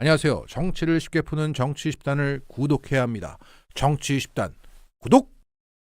안녕하세요. 정치를 쉽게 푸는 정치 10단을 구독해야 합니다. 정치 10단 구독!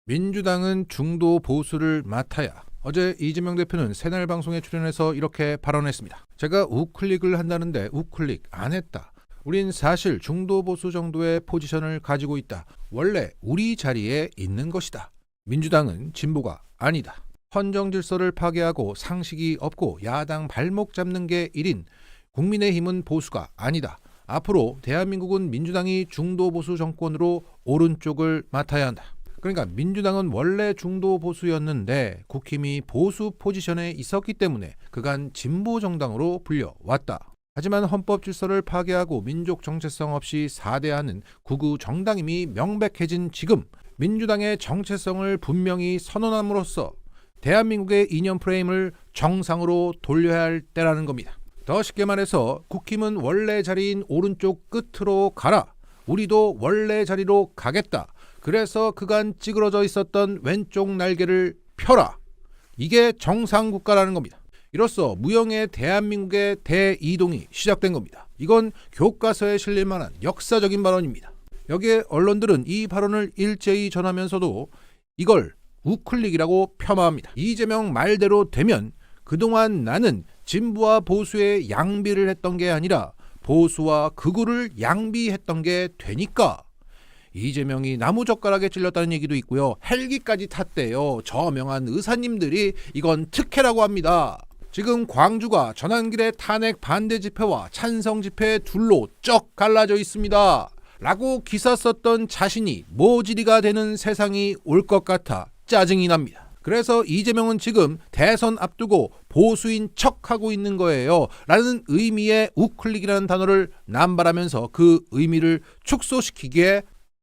민주당은 중도 보수를 맡아야. 어제 이재명 대표는 새날 방송에 출연해서 이렇게 발언했습니다. 제가 우클릭을 한다는데 우클릭 안 했다. 우린 사실 중도 보수 정도의 포지션을 가지고 있다. 원래 우리 자리에 있는 것이다. 민주당은 진보가 아니다. 헌정 질서를 파괴하고 상식이 없고 야당 발목 잡는 게 1인 국민의힘은 보수가 아니다. 앞으로 대한민국은 민주당이 중도 보수 정권으로 오른쪽을 맡아야 한다. 그러니까 민주당은 원래 중도 보수였는데 국힘이 보수 포지션에 있었기 때문에 그간 진보 정당으로 불려왔다. 하지만 헌법 질서를 파괴하고 민족 정체성 없이 사대하는 극우 정당임이 명백해진 지금 민주당의 정체성을 분명히 선언함으로써 대한민국의 이념 프레임을 정상으로 돌려야 할 때라는 겁니다. 더 쉽게 말해서 국힘은 원래 자리인 오른쪽 끝으로 가라. 우리도 원래 자리로 가겠다. 그래서 그간 찌그러져 있었던 왼쪽 날개를 펴라. 이게 정상국가라는 겁니다. 이로써 무형의 대한민국의 대이동이 시작된 겁니다. 이건 교과서에 실릴 만한 역사적인 발언입니다. 여기에 언론들은 이 발언을 일제히 전하면서도 이걸 우클릭이라고 폄하합니다. 이재명 말대로 되면 그동안 나는 진보와 보수의 양비를 했던 게 아니라 보수와 극우를 양비했던 게 되니까 이재명이 나무젓가락에 찔렸다는 얘기도 있고요. 헬기까지 탔대요. 저명한 의사님들이 이건 특혜라고 합니다. 지금 광주가 전환길의 탄핵 반대 집회와 찬성 집회 둘로 쩍 갈라져 있습니다. 라고 기사 썼던 자신이 모지리가 되는 세상이 올 것 같아 짜증이 납니다. 그래서 이재명은 지금 대선 앞두고 보수인 척하고 있는 거예요. 라는 의미의 우클릭이라는 단어를 남발하면서 그 의미를 축소시키기에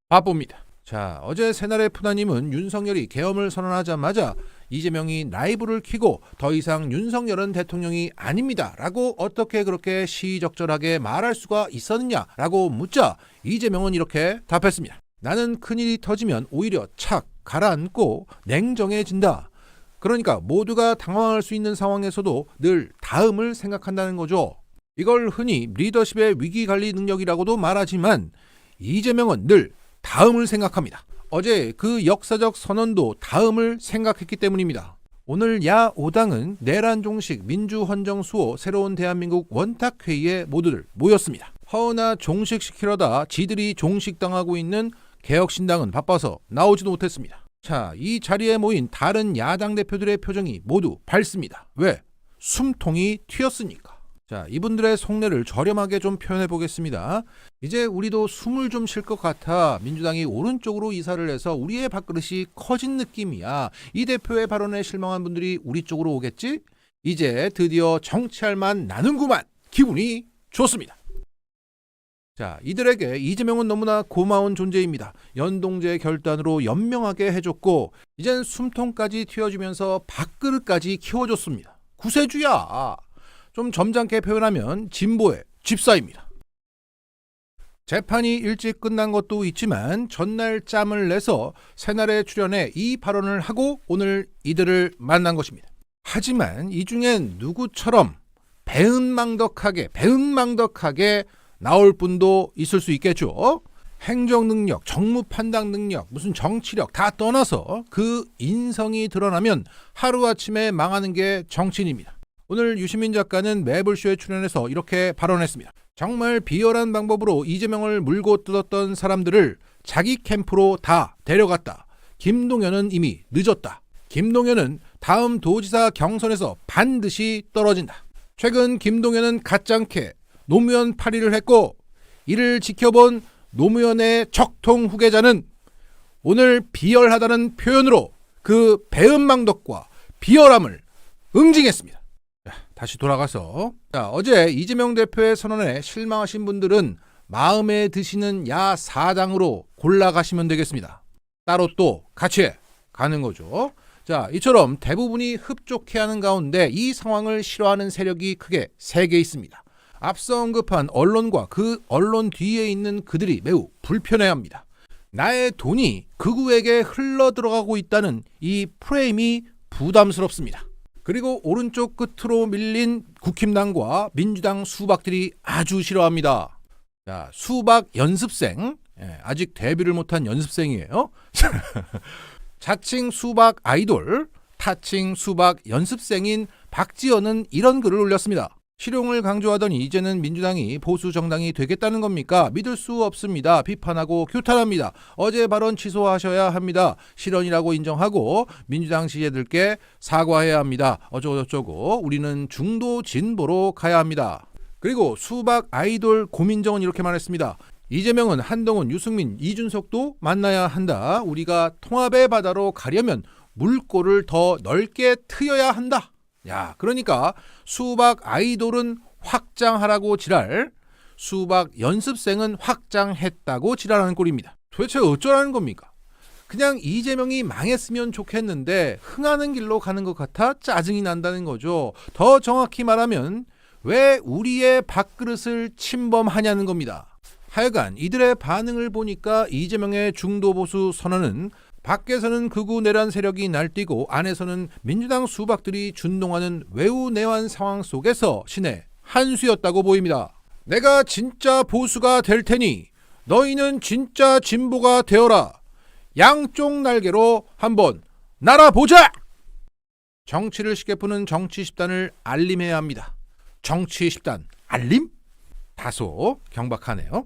바쁩니다. 자, 어제 새날의 푸나님은 윤석열이 계엄을 선언하자마자 이재명이 라이브를 켜고 더 이상 윤석열은 대통령이 아닙니다. 라고 어떻게 그렇게 시의적절하게 말할 수가 있었느냐? 라고 묻자 이재명은 이렇게 답했습니다. 나는 큰일이 터지면 오히려 착 가라앉고 냉정해진다. 그러니까 모두가 당황할 수 있는 상황에서도 늘 다음을 생각한다는 거죠. 이걸 흔히 리더십의 위기관리 능력이라고도 말하지만 이재명은 늘 다음을 생각합니다. 어제 그 역사적 선언도 다음을 생각했기 때문입니다. 오늘 야 5당은 내란 종식 민주헌정 수호 새로운 대한민국 원탁회의에 모두들 모였습니다. 허나 종식시키려다 지들이 종식당하고 있는 개혁신당은 바빠서 나오지도 못했습니다. 자, 이 자리에 모인 다른 야당 대표들의 표정이 모두 밝습니다. 왜? 숨통이 튀었으니까. 자, 이분들의 속내를 저렴하게 좀 표현해 보겠습니다. 이제 우리도 숨을 좀 쉴 것 같아. 민주당이 오른쪽으로 이사를 해서 우리의 밥그릇이 커진 느낌이야. 이 대표의 발언에 실망한 분들이 우리 쪽으로 오겠지? 이제 드디어 정치할 만 나는구만. 기분이 좋습니다. 자, 이들에게 이재명은 너무나 고마운 존재입니다. 연동제 결단으로 연명하게 해줬고 이젠 숨통까지 튀어주면서 밥그릇까지 키워줬습니다. 구세주야. 좀 점잖게 표현하면 진보의 집사입니다. 재판이 일찍 끝난 것도 있지만 전날 짬을 내서 새날에 출연해 이 발언을 하고 오늘 이들을 만난 것입니다. 하지만 이 중엔 누구처럼 배은망덕하게 나올 분도 있을 수 있겠죠. 행정 능력, 정무 판단 능력, 무슨 정치력 다 떠나서 그 인성이 드러나면 하루아침에 망하는 게 정치인입니다. 오늘 유시민 작가는 매블쇼에 출연해서 이렇게 발언했습니다. 정말 비열한 방법으로 이재명을 물고 뜯었던 사람들을 자기 캠프로 다 데려갔다. 김동연은 이미 늦었다. 김동연은 다음 도지사 경선에서 반드시 떨어진다. 최근 김동연은 가짜게 노무현 파리를 했고 이를 지켜본 노무현의 척통 후계자는 오늘 비열하다는 표현으로 그 배은망덕과 비열함을 응징했습니다. 자, 다시 돌아가서 어제 이재명 대표의 선언에 실망하신 분들은 마음에 드시는 야 4당으로 골라가시면 되겠습니다. 따로 또 같이 가는 거죠. 자, 이처럼 대부분이 흡족해하는 가운데 이 상황을 싫어하는 세력이 크게 3개 있습니다. 앞서 언급한 언론과 그 언론 뒤에 있는 그들이 매우 불편해합니다. 나의 돈이 극우에게 흘러들어가고 있다는 이 프레임이 부담스럽습니다. 그리고 오른쪽 끝으로 밀린 국힘당과 민주당 수박들이 아주 싫어합니다. 자, 수박 연습생. 아직 데뷔를 못한 연습생이에요. 자칭 수박 아이돌, 타칭 수박 연습생인 박지연은 이런 글을 올렸습니다. 실용을 강조하더니 이제는 민주당이 보수 정당이 되겠다는 겁니까? 믿을 수 없습니다. 비판하고 규탄합니다. 어제 발언 취소하셔야 합니다. 실언이라고 인정하고 민주당 지지자들께 사과해야 합니다. 어쩌고저쩌고 우리는 중도 진보로 가야 합니다. 그리고 수박 아이돌 고민정은 이렇게 말했습니다. 이재명은 한동훈, 유승민, 이준석도 만나야 한다. 우리가 통합의 바다로 가려면 물꼬를 더 넓게 트여야 한다. 야, 그러니까 수박 아이돌은 확장하라고 지랄, 수박 연습생은 확장했다고 지랄하는 꼴입니다. 도대체 어쩌라는 겁니까? 그냥 이재명이 망했으면 좋겠는데 흥하는 길로 가는 것 같아 짜증이 난다는 거죠. 더 정확히 말하면 왜 우리의 밥그릇을 침범하냐는 겁니다. 하여간 이들의 반응을 보니까 이재명의 중도보수 선언은 밖에서는 극우 내란 세력이 날뛰고 안에서는 민주당 수박들이 준동하는 외우 내환 상황 속에서 신의 한 수였다고 보입니다. 내가 진짜 보수가 될 테니 너희는 진짜 진보가 되어라. 양쪽 날개로 한번 날아보자. 정치를 쉽게 푸는 정치 10단을 알림해야 합니다. 정치 10단 알림? 다소 경박하네요.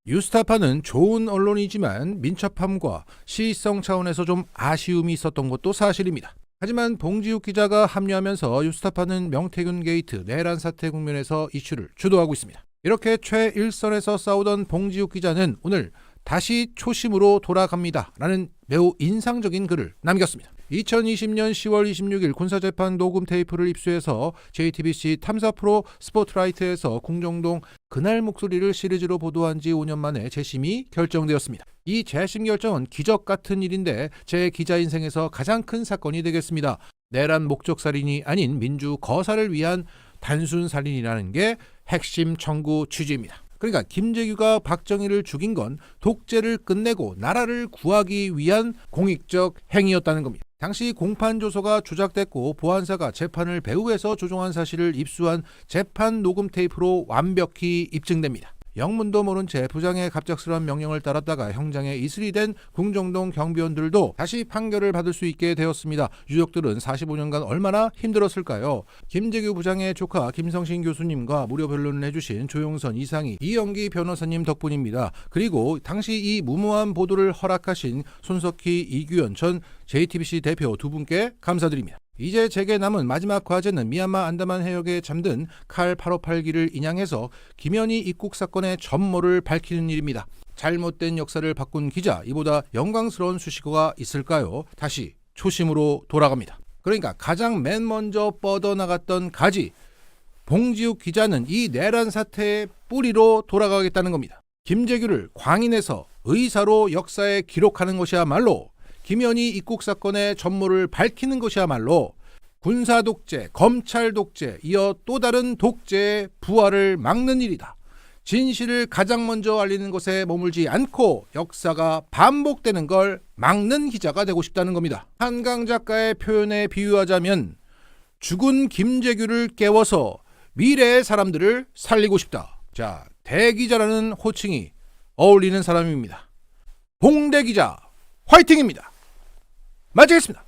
유스타파는 좋은 언론이지만 민첩함과 시의성 차원에서 좀 아쉬움이 있었던 것도 사실입니다. 하지만 봉지욱 기자가 합류하면서 유스타파는 명태균 게이트 내란 사태 국면에서 이슈를 주도하고 있습니다. 이렇게 최일선에서 싸우던 봉지욱 기자는 오늘 다시 초심으로 돌아갑니다. 라는 매우 인상적인 글을 남겼습니다. 2020년 10월 26일 군사재판 녹음 테이프를 입수해서 JTBC 탐사 프로 스포트라이트에서 궁정동 그날 목소리를 시리즈로 보도한 지 5년 만에 재심이 결정되었습니다. 이 재심 결정은 기적 같은 일인데 제 기자 인생에서 가장 큰 사건이 되겠습니다. 내란 목적 살인이 아닌 민주 거사를 위한 단순 살인이라는 게 핵심 청구 취지입니다. 그러니까 김재규가 박정희를 죽인 건 독재를 끝내고 나라를 구하기 위한 공익적 행위였다는 겁니다. 당시 공판 조서가 조작됐고 보안사가 재판을 배후에서 조종한 사실을 입수한 재판 녹음 테이프로 완벽히 입증됩니다. 영문도 모른 채 부장의 갑작스러운 명령을 따랐다가 형장에 이슬이 된 궁정동 경비원들도 다시 판결을 받을 수 있게 되었습니다. 유족들은 45년간 얼마나 힘들었을까요? 김재규 부장의 조카 김성신 교수님과 무료 변론을 해주신 조용선, 이상희, 이영기 변호사님 덕분입니다. 그리고 당시 이 무모한 보도를 허락하신 손석희, 이규현 전 JTBC 대표 두 분께 감사드립니다. 이제 제게 남은 마지막 과제는 미얀마 안다만 해역에 잠든 칼 858기를 인양해서 김현희 입국 사건의 전모를 밝히는 일입니다. 잘못된 역사를 바꾼 기자, 이보다 영광스러운 수식어가 있을까요? 다시 초심으로 돌아갑니다. 그러니까 가장 맨 먼저 뻗어나갔던 가지, 봉지욱 기자는 이 내란 사태의 뿌리로 돌아가겠다는 겁니다. 김재규를 광인에서 의사로 역사에 기록하는 것이야말로, 김현희 입국 사건의 전모를 밝히는 것이야말로 군사 독재, 검찰 독재, 이어 또 다른 독재의 부활을 막는 일이다. 진실을 가장 먼저 알리는 것에 머물지 않고 역사가 반복되는 걸 막는 기자가 되고 싶다는 겁니다. 한강 작가의 표현에 비유하자면 죽은 김재규를 깨워서 미래의 사람들을 살리고 싶다. 자, 대기자라는 호칭이 어울리는 사람입니다. 봉대기자 화이팅입니다. 마치겠습니다.